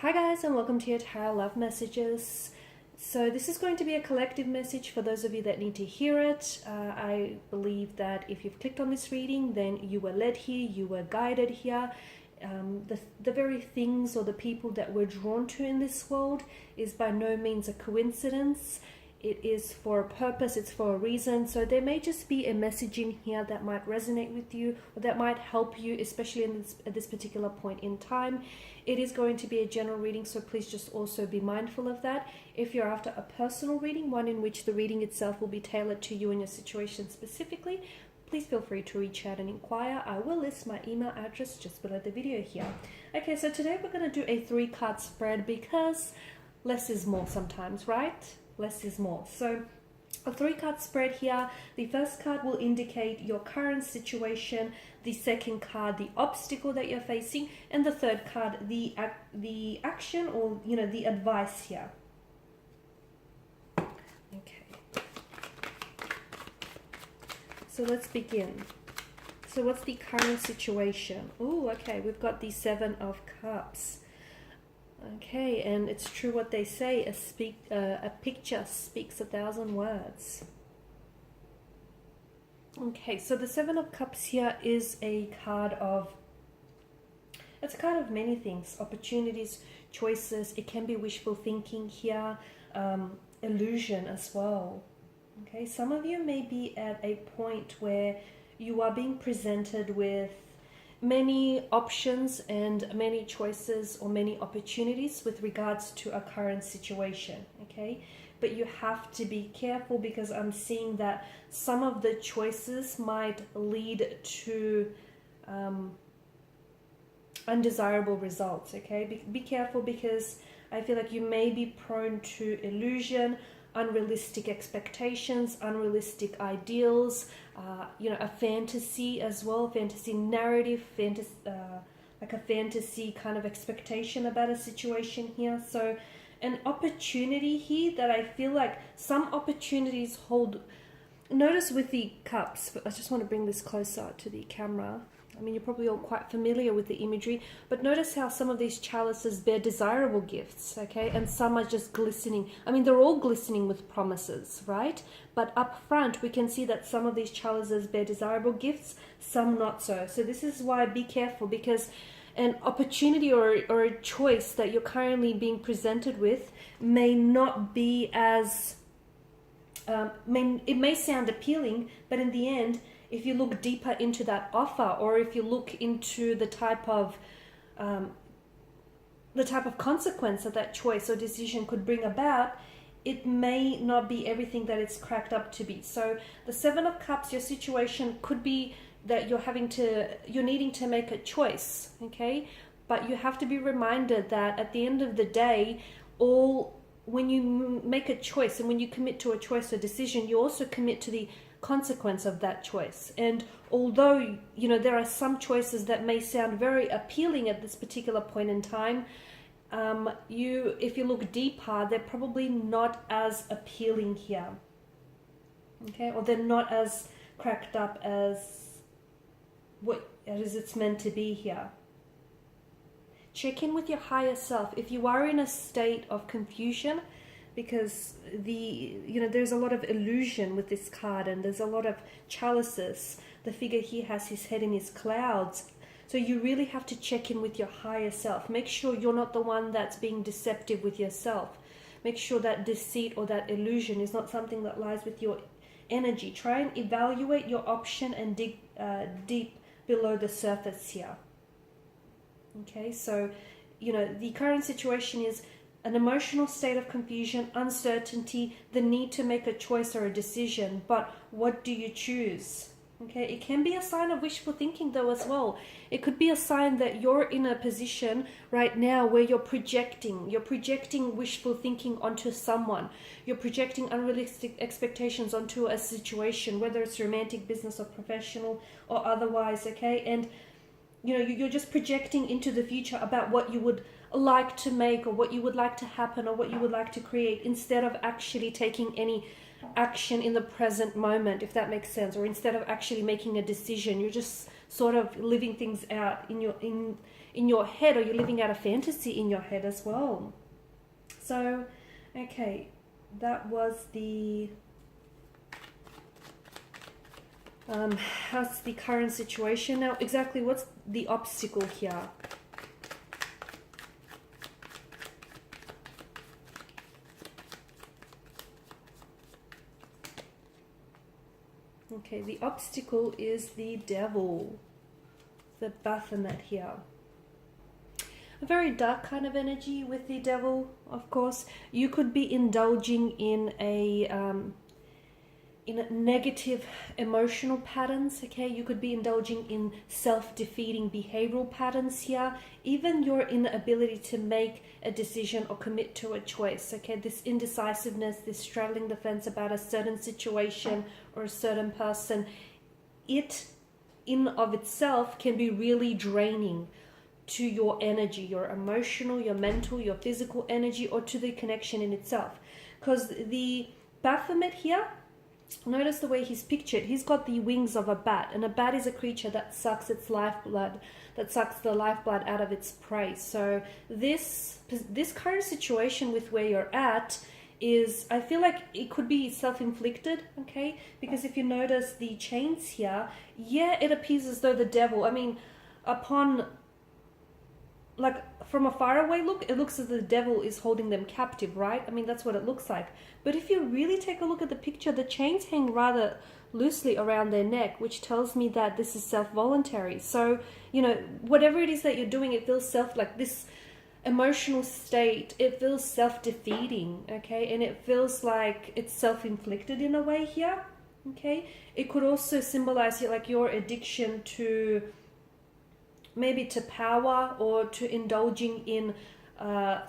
Hi guys, and welcome to your Tarot Love Messages. So this is going to be a collective message for those of you that need to hear it. I believe that if you've clicked on this reading, then you were led here, you were guided here. The very things or the people that we're drawn to in this world is by no means a coincidence. It is for a purpose, it's for a reason. So there may just be a message in here that might resonate with you or that might help you, especially at this particular point in time. It is going to be a general reading, so please just also be mindful of that. If you're after a personal reading, one in which the reading itself will be tailored to you and your situation specifically, please feel free to reach out and inquire. I will list my email address just below the video here. Okay, so today we're going to do a 3-card spread because less is more sometimes, right? Less is more. So a 3-card spread here. The first card will indicate your current situation, the second card the obstacle that you're facing, and the third card the action or the advice here. Okay, so let's begin. So what's the current situation? Oh, okay, we've got the 7 of Cups. Okay, and it's true what they say, a picture speaks 1,000 words. Okay, so the 7 of Cups here is a card of, it's a card of many things, opportunities, choices. It can be wishful thinking here, illusion as well. Okay, some of you may be at a point where you are being presented with many options and many choices or many opportunities with regards to a current situation, okay? But you have to be careful because I'm seeing that some of the choices might lead to undesirable results, okay? Be careful because I feel like you may be prone to illusion, unrealistic expectations, unrealistic ideals, a fantasy as well, fantasy narrative, like a fantasy kind of expectation about a situation here. So an opportunity here that I feel like some opportunities hold. Notice with the cups, but I just want to bring this closer to the camera. I mean, you're probably all quite familiar with the imagery, but notice how some of these chalices bear desirable gifts, okay? And some are just glistening. I mean, they're all glistening with promises, right? But up front, we can see that some of these chalices bear desirable gifts, some not so. So this is why be careful, because an opportunity or a choice that you're currently being presented with may not be as, it may sound appealing, but in the end, if you look deeper into that offer, or if you look into the type of consequence that that choice or decision could bring about, it may not be everything that it's cracked up to be. So the 7 of Cups, your situation could be that you're needing to make a choice, okay? But you have to be reminded that at the end of the day, when you make a choice and when you commit to a choice or decision, you also commit to the consequence of that choice. And although there are some choices that may sound very appealing at this particular point in time, if you look deeper, they're probably not as appealing here, okay? Or they're not as cracked up as it's meant to be here. Check in with your higher self if you are in a state of confusion, because there's a lot of illusion with this card and there's a lot of chalices. The figure here has his head in his clouds. So you really have to check in with your higher self. Make sure you're not the one that's being deceptive with yourself. Make sure that deceit or that illusion is not something that lies with your energy. Try and evaluate your option and dig deep below the surface here. Okay, so the current situation is an emotional state of confusion, uncertainty, the need to make a choice or a decision. But what do you choose? Okay, it can be a sign of wishful thinking though as well. It could be a sign that you're in a position right now where you're projecting wishful thinking onto someone. You're projecting unrealistic expectations onto a situation, whether it's romantic, business, or professional, or otherwise, okay? And you're just projecting into the future about what you would like to make or what you would like to happen or what you would like to create, instead of actually taking any action in the present moment, if that makes sense, or instead of actually making a decision. You're just sort of living things out in your head, or you're living out a fantasy in your head as well. So, okay, that was the how's the current situation now? Exactly, what's the obstacle here? Okay, the obstacle is the devil, the Baphomet here. A very dark kind of energy with the devil, of course. You could be indulging in a negative emotional patterns, okay? You could be indulging in self-defeating behavioral patterns here. Even your inability to make a decision or commit to a choice, okay? This indecisiveness, this straddling the fence about a certain situation or a certain person, it in of itself can be really draining to your energy, your emotional, your mental, your physical energy, or to the connection in itself. Because the Baphomet here, notice the way he's pictured. He's got the wings of a bat, and a bat is a creature that sucks its lifeblood, that sucks the lifeblood out of its prey. So this current situation with where you're at is, I feel like it could be self-inflicted, okay? Because if you notice the chains here, yeah, it appears as though the devil, I mean, upon, like, from a faraway look, it looks as though the devil is holding them captive, right? I mean, that's what it looks like. But if you really take a look at the picture, the chains hang rather loosely around their neck, which tells me that this is self-voluntary. So, you know, whatever it is that you're doing, it feels like this emotional state, it feels self-defeating, okay? And it feels like it's self-inflicted in a way here, okay? It could also symbolize like your addiction to maybe to power, or to indulging in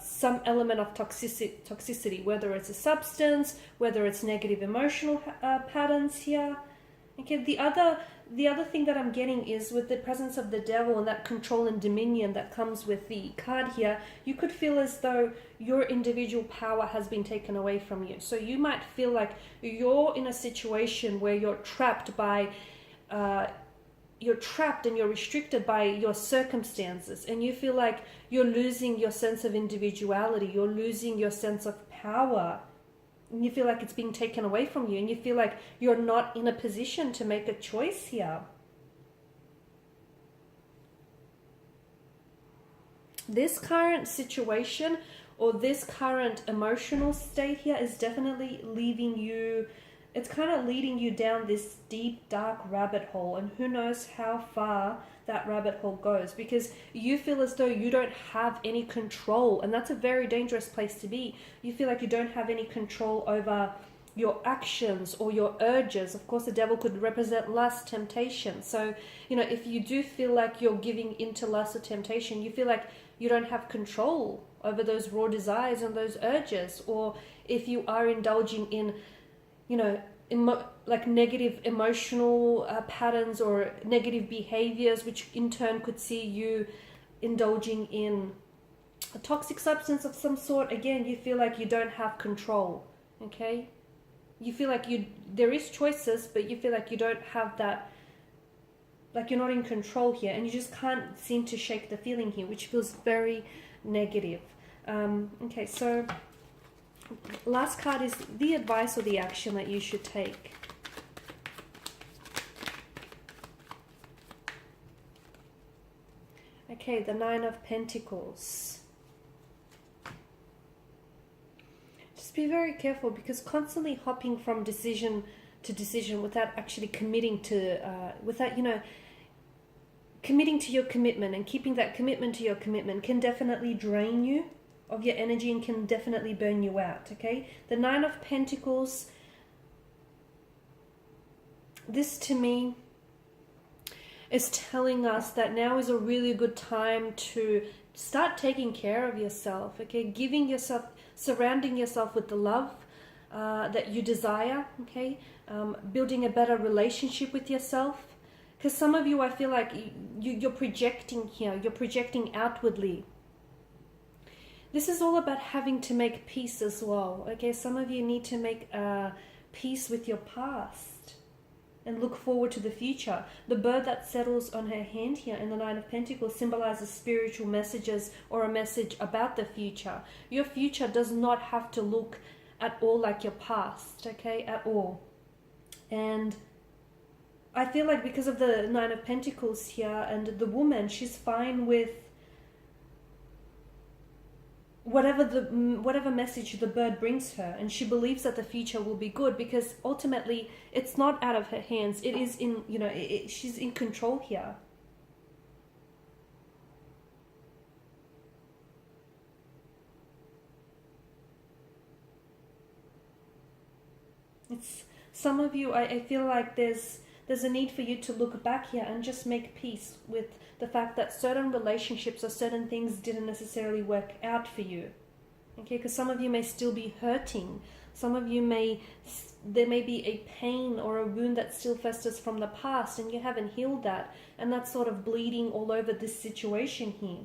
some element of toxicity, whether it's a substance, whether it's negative emotional patterns here. Okay, the other thing that I'm getting is with the presence of the devil and that control and dominion that comes with the card here, you could feel as though your individual power has been taken away from you. So you might feel like you're in a situation where you're trapped by you're trapped and you're restricted by your circumstances, and you feel like you're losing your sense of individuality, you're losing your sense of power, and you feel like it's being taken away from you, and you feel like you're not in a position to make a choice here. This current situation or this current emotional state here is definitely leaving you, it's kind of leading you down this deep, dark rabbit hole, and who knows how far that rabbit hole goes, because you feel as though you don't have any control, and that's a very dangerous place to be. You feel like you don't have any control over your actions or your urges. Of course, the devil could represent lust, temptation. So, you know, if you do feel like you're giving into lust or temptation, you feel like you don't have control over those raw desires and those urges. Or if you are indulging in, you know, like negative emotional patterns or negative behaviors, which in turn could see you indulging in a toxic substance of some sort, again, you feel like you don't have control, okay? You feel like there is choices, but you feel like you don't have that, like you're not in control here, and you just can't seem to shake the feeling here, which feels very negative. Okay, so last card is the advice or the action that you should take. Okay, the Nine of Pentacles. Just be very careful, because constantly hopping from decision to decision without actually committing to, without, you know, committing to your commitment and keeping that commitment to your commitment can definitely drain you of your energy and can definitely burn you out, okay? The Nine of Pentacles, this to me is telling us that now is a really good time to start taking care of yourself, okay? Giving yourself, surrounding yourself with the love that you desire, okay? Building a better relationship with yourself. Because some of you, I feel like you're projecting here, you're projecting outwardly. This is all about having to make peace as well, okay? Some of you need to make peace with your past, and look forward to the future. The bird that settles on her hand here in the Nine of Pentacles symbolizes spiritual messages or a message about the future. Your future does not have to look at all like your past, okay, at all. And I feel like because of the Nine of Pentacles here and the woman, she's fine with whatever message the bird brings her, and she believes that the future will be good because ultimately it's not out of her hands. It is in, you know, she's in control here. It's some of you, I feel like there's a need for you to look back here and just make peace with the fact that certain relationships or certain things didn't necessarily work out for you. Okay, because some of you may still be hurting. Some of you there may be a pain or a wound that still festers from the past and you haven't healed that. And that's sort of bleeding all over this situation here.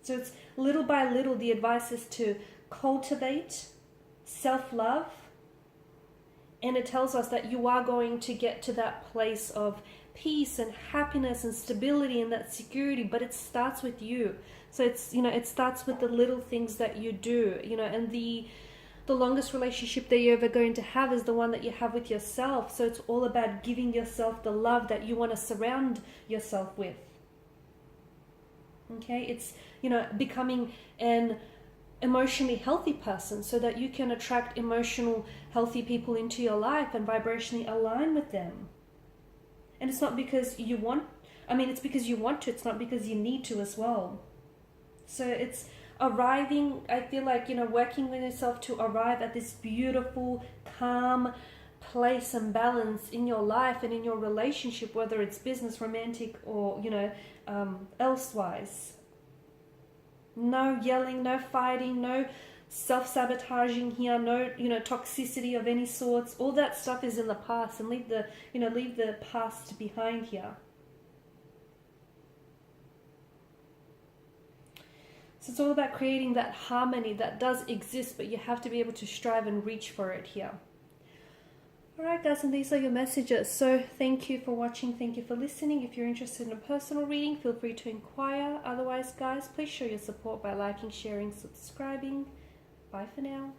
So it's little by little, the advice is to cultivate self-love. And it tells us that you are going to get to that place of peace and happiness and stability and that security, but it starts with you. So it's, you know, it starts with the little things that you do, you know, and the longest relationship that you're ever going to have is the one that you have with yourself. So it's all about giving yourself the love that you want to surround yourself with. Okay, it's, you know, becoming an emotionally healthy person so that you can attract emotional healthy people into your life and vibrationally align with them. And it's not because you want, it's because you want to, it's not because you need to as well. So it's arriving, I feel like, you know, working with yourself to arrive at this beautiful, calm place and balance in your life and in your relationship, whether it's business, romantic, or, you know, elsewise. No yelling, no fighting, no self-sabotaging here, no, you know, toxicity of any sorts. All that stuff is in the past, and leave the past behind here. So it's all about creating that harmony that does exist, but you have to be able to strive and reach for it here. Alright guys, and these are your messages. So thank you for watching, thank you for listening. If you're interested in a personal reading, feel free to inquire. Otherwise guys, please show your support by liking, sharing, subscribing. Bye for now.